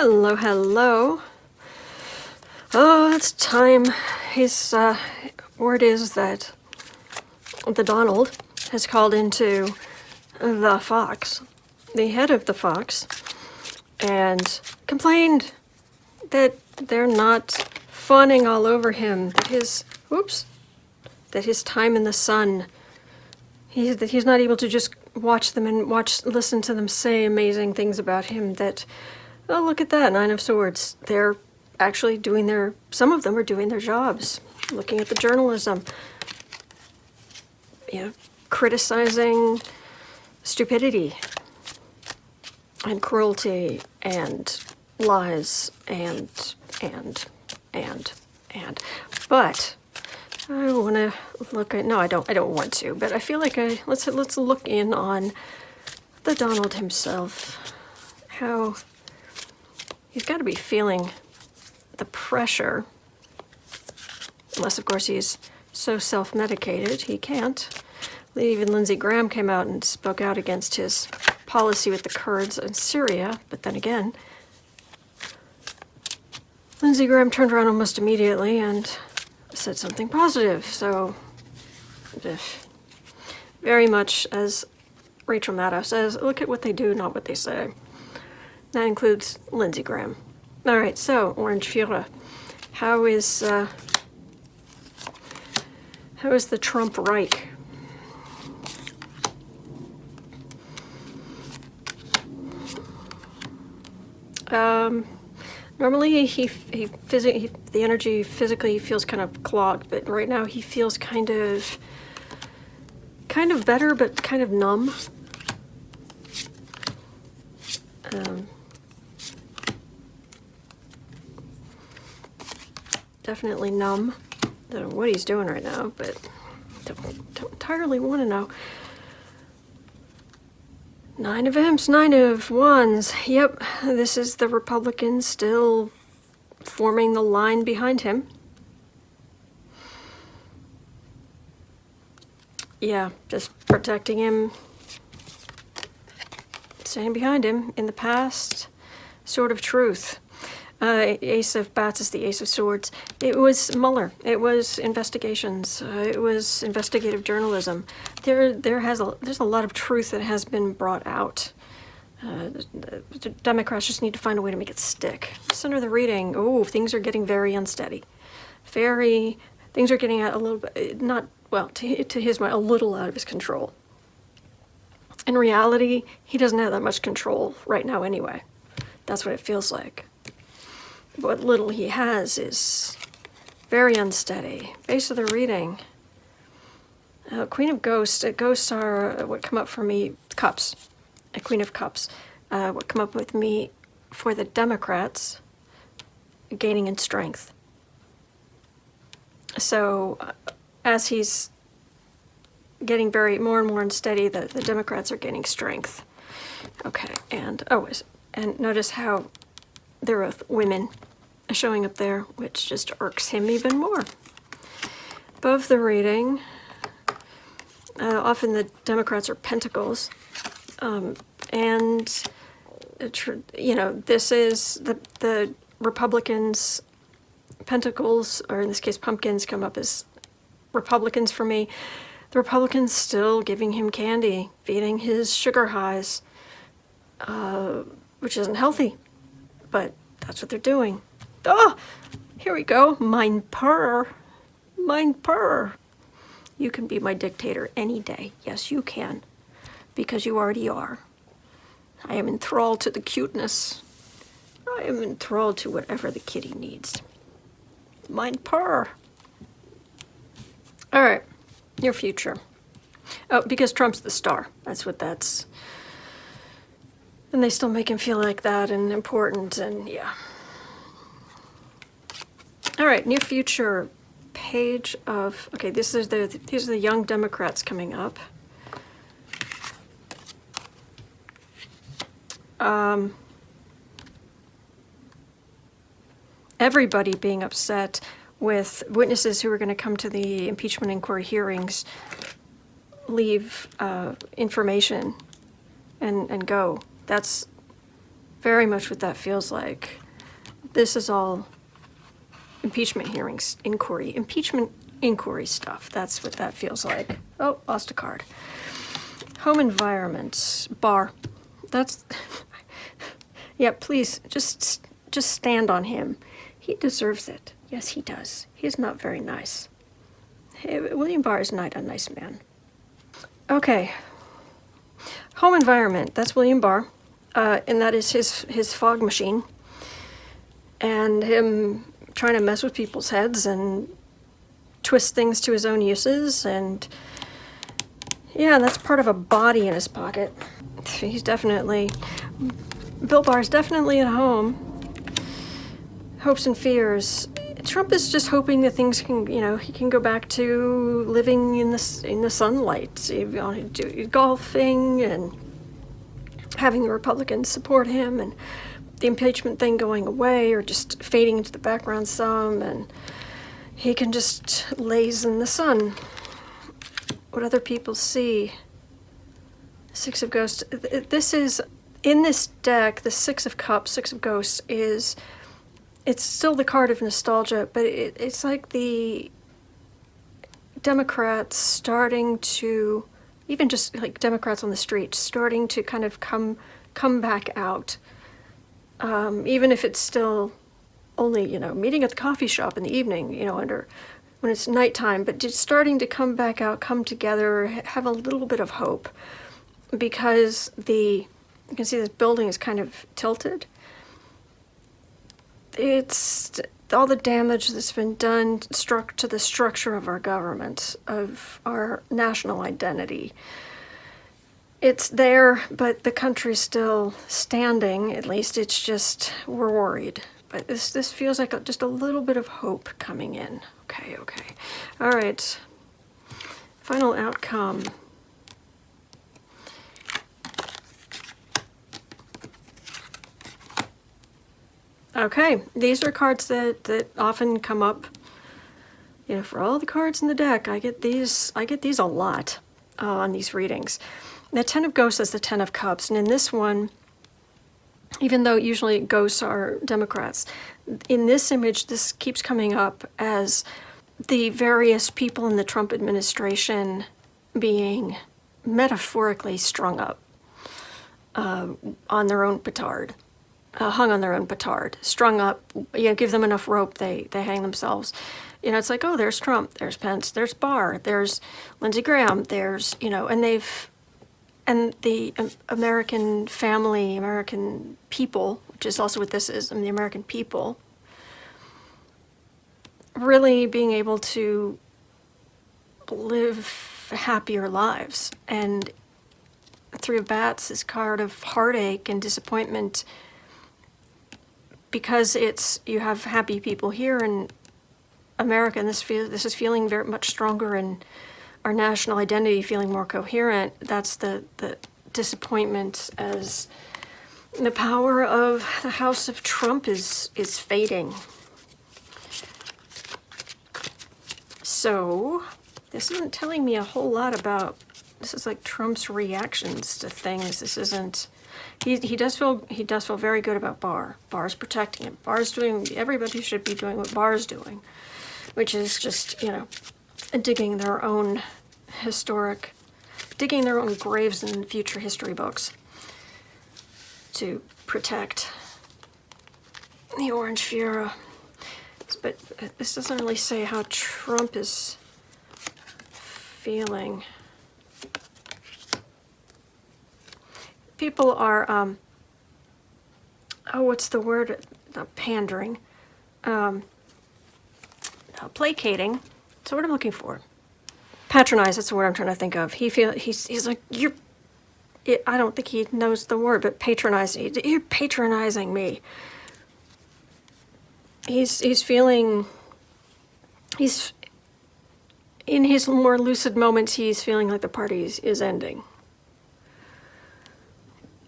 Hello, hello. Oh, it's time. Word is that the Donald has called into the Fox, the head of the Fox, and complained that they're not fawning all over him, that his time in the sun, that he's not able to just watch them and listen to them say amazing things about him, that, oh, look at that, Nine of Swords. They're actually some of them are doing their jobs, looking at the journalism, criticizing stupidity and cruelty and lies and. But I want to look at, no, I don't want to, but I feel like let's look in on the Donald himself. How he's got to be feeling the pressure, unless of course he's so self-medicated he can't. Even Lindsey Graham came out and spoke out against his policy with the Kurds in Syria, but then again, Lindsey Graham turned around almost immediately and said something positive. So, very much as Rachel Maddow says, look at what they do, not what they say. That includes Lindsey Graham. All right, so Orange Führer, how is the Trump Reich? Normally the energy physically feels kind of clogged, but right now he feels kind of better, but kind of numb. Definitely numb. Don't know what he's doing right now, but don't entirely want to know. Nine of Imps, Nine of Wands. Yep, this is the Republicans still forming the line behind him. Yeah, just protecting him, staying behind him in the past. Sort of truth. Ace of Bats is the Ace of Swords. It was Mueller. It was investigations. It was investigative journalism. There's a lot of truth that has been brought out. The Democrats just need to find a way to make it stick. Center of the reading. Oh, things are getting very unsteady. Things are getting a little bit, not, well, to his mind, a little out of his control. In reality, he doesn't have that much control right now anyway. That's what it feels like. What little he has is very unsteady. Base of the reading. Queen of Ghosts. Ghosts are what come up for me. Cups. A Queen of Cups. What come up with me for the Democrats. Gaining in strength. So as he's getting more and more unsteady, the Democrats are gaining strength. Okay, and notice how there are women showing up there, which just irks him even more. Above the reading, often the Democrats are pentacles, and this is the Republicans. Pentacles, or in this case pumpkins, come up as Republicans for me. The Republicans still giving him candy, feeding his sugar highs, which isn't healthy, but that's what they're doing. Oh, here we go. Mein Purr. You can be my dictator any day. Yes, you can, because you already are. I am enthralled to the cuteness. I am enthralled to whatever the kitty needs. Mein Purr. All right, your future. Oh, because Trump's the star. That's what that's. And they still make him feel like that and important, and yeah. All right, near future. Page of. Okay, these are the young Democrats coming up. Everybody being upset with witnesses who are going to come to the impeachment inquiry hearings leave information and go. That's very much what that feels like. This is all impeachment hearings, impeachment inquiry stuff. That's what that feels like. Oh, lost a card. Home environment, bar. That's, yeah, please, just stand on him. He deserves it. Yes, he does. He's not very nice. Hey, William Barr is not a nice man. Okay. Home environment, that's William Barr. And that is his fog machine. And him trying to mess with people's heads and twist things to his own uses. And yeah, that's part of a body in his pocket. He's definitely, Bill Barr's definitely at home. Hopes and fears. Trump is just hoping that things can, he can go back to living in the sunlight, golfing and having the Republicans support him, and the impeachment thing going away or just fading into the background some, and he can just laze in the sun. What other people see. Six of Ghosts. This is, in this deck, the Six of Cups, Six of Ghosts it's still the card of nostalgia, but it's like the Democrats starting to, even just like Democrats on the street, starting to kind of come back out. Even if it's still only, meeting at the coffee shop in the evening, when it's nighttime, but just starting to come back out, come together, have a little bit of hope. Because you can see this building is kind of tilted. It's all the damage that's been done struck to the structure of our government, of our national identity. It's there, but the country's still standing. At least it's just, we're worried. But this feels like just a little bit of hope coming in. Okay. All right. Final outcome. Okay, these are cards that often come up. For all the cards in the deck, I get these a lot on these readings. The Ten of Ghosts is the Ten of Cups, and in this one, even though usually ghosts are Democrats, in this image, this keeps coming up as the various people in the Trump administration being metaphorically strung up on their own petard. Hung on their own petard, strung up, give them enough rope, they hang themselves. It's like, oh, there's Trump, there's Pence, there's Barr, there's Lindsey Graham, there's, and the American family, American people, which is also what this is, the American people, really being able to live happier lives. And Three of Bats is card of heartache and disappointment, because you have happy people here in America, and this is feeling very much stronger, and our national identity feeling more coherent. That's the disappointment, as the power of the House of Trump is fading. So this isn't telling me a whole lot about. This is like Trump's reactions to things. This isn't. He does feel very good about Barr. Barr's protecting him. Barr's doing. Everybody should be doing what Barr's doing, which is just digging their own graves in future history books to protect the Orange Fiera. But this doesn't really say how Trump is feeling. People are, what's the word? Not pandering. Placating. That's what I'm looking for. Patronize, that's the word I'm trying to think of. He's like, I don't think he knows the word, but patronizing. You're patronizing me. He's feeling, in his more lucid moments, he's feeling like the party is ending.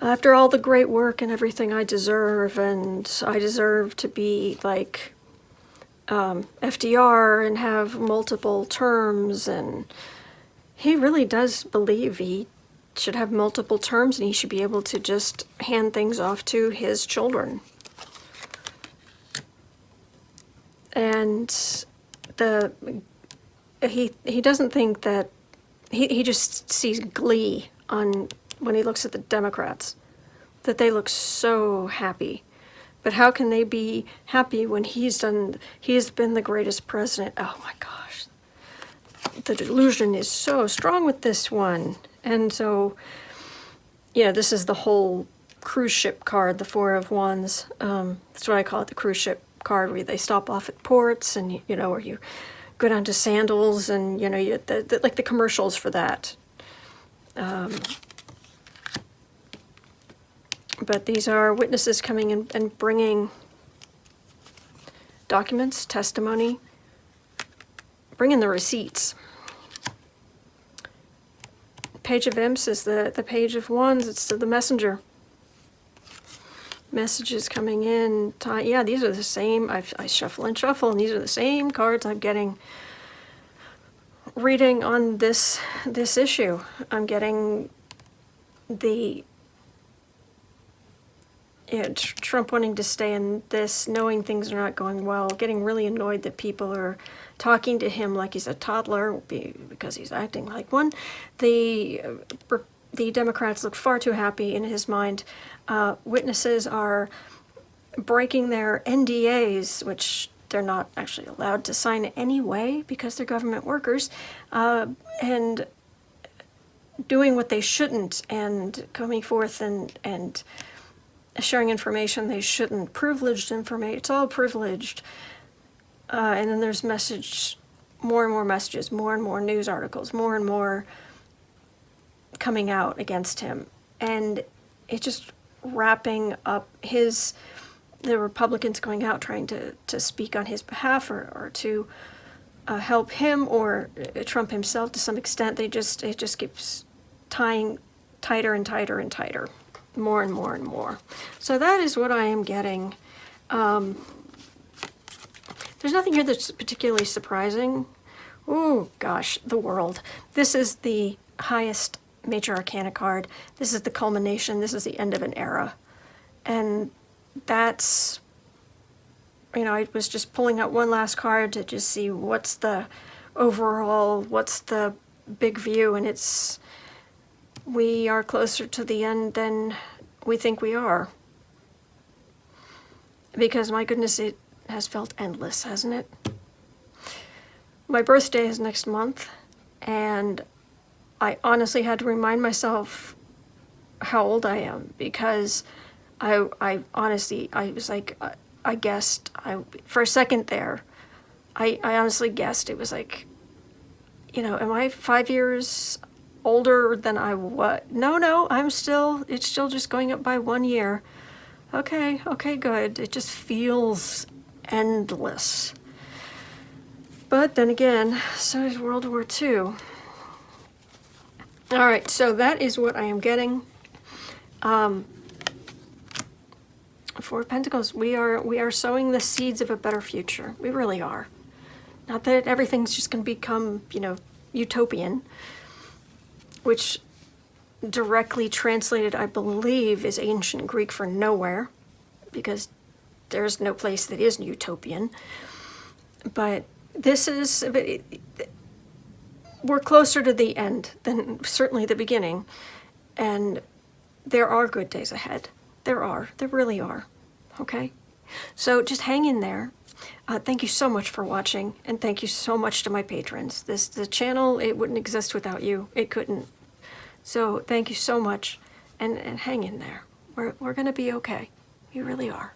After all the great work and everything I deserve, and I deserve to be like FDR and have multiple terms, and he really does believe he should have multiple terms, and he should be able to just hand things off to his children. And he doesn't think that, he just sees glee on when he looks at the Democrats, that they look so happy. But how can they be happy when he's been the greatest president? Oh my gosh. The delusion is so strong with this one. And so, yeah, this is the whole cruise ship card, the Four of Wands. That's what I call it, the cruise ship card, where they stop off at ports and, you know, where you go down to Sandals and, you know, like the commercials for that. But these are witnesses coming in and bringing documents, testimony, bringing the receipts. Page of Imps is the Page of Wands. It's the messenger. Messages coming in. Yeah, these are the same. I shuffle and shuffle, and these are the same cards I'm getting reading on this issue. I'm getting the Trump wanting to stay in this, knowing things are not going well, getting really annoyed that people are talking to him like he's a toddler because he's acting like one. The Democrats look far too happy in his mind. Witnesses are breaking their NDAs, which they're not actually allowed to sign anyway because they're government workers, and doing what they shouldn't, and coming forth and sharing information they shouldn't, privileged information. It's all privileged. And then there's more and more messages, more and more news articles, more and more coming out against him. And it's just wrapping up the Republicans going out trying to speak on his behalf or to help him, or Trump himself to some extent. It just keeps tying tighter and tighter and tighter. More and more and more. So that is what I am getting. There's nothing here that's particularly surprising. Oh gosh, the World. This is the highest Major Arcana card. This is the culmination. This is the end of an era. And that's, you know, I was just pulling out one last card to just see what's the overall, what's the big view, and we are closer to the end than we think we are. Because, my goodness, it has felt endless, hasn't it? My birthday is next month, and I honestly had to remind myself how old I am, because I honestly, I was like, I guessed, for a second there, I honestly guessed. It was like, you know, am I 5 years older than I was? No, it's still just going up by 1 year. Okay, good. It just feels endless. But then again, so is World War II. All right, so that is what I am getting. Four of Pentacles, we are sowing the seeds of a better future. We really are. Not that everything's just going to become, you know, utopian, which directly translated, I believe, is ancient Greek for nowhere, because there's no place that is utopian. But we're closer to the end than certainly the beginning, and there are good days ahead. There really are, okay? So just hang in there. Thank you so much for watching, and thank you so much to my patrons. The channel, it wouldn't exist without you. It couldn't. So thank you so much, and hang in there. We're gonna be okay. We really are.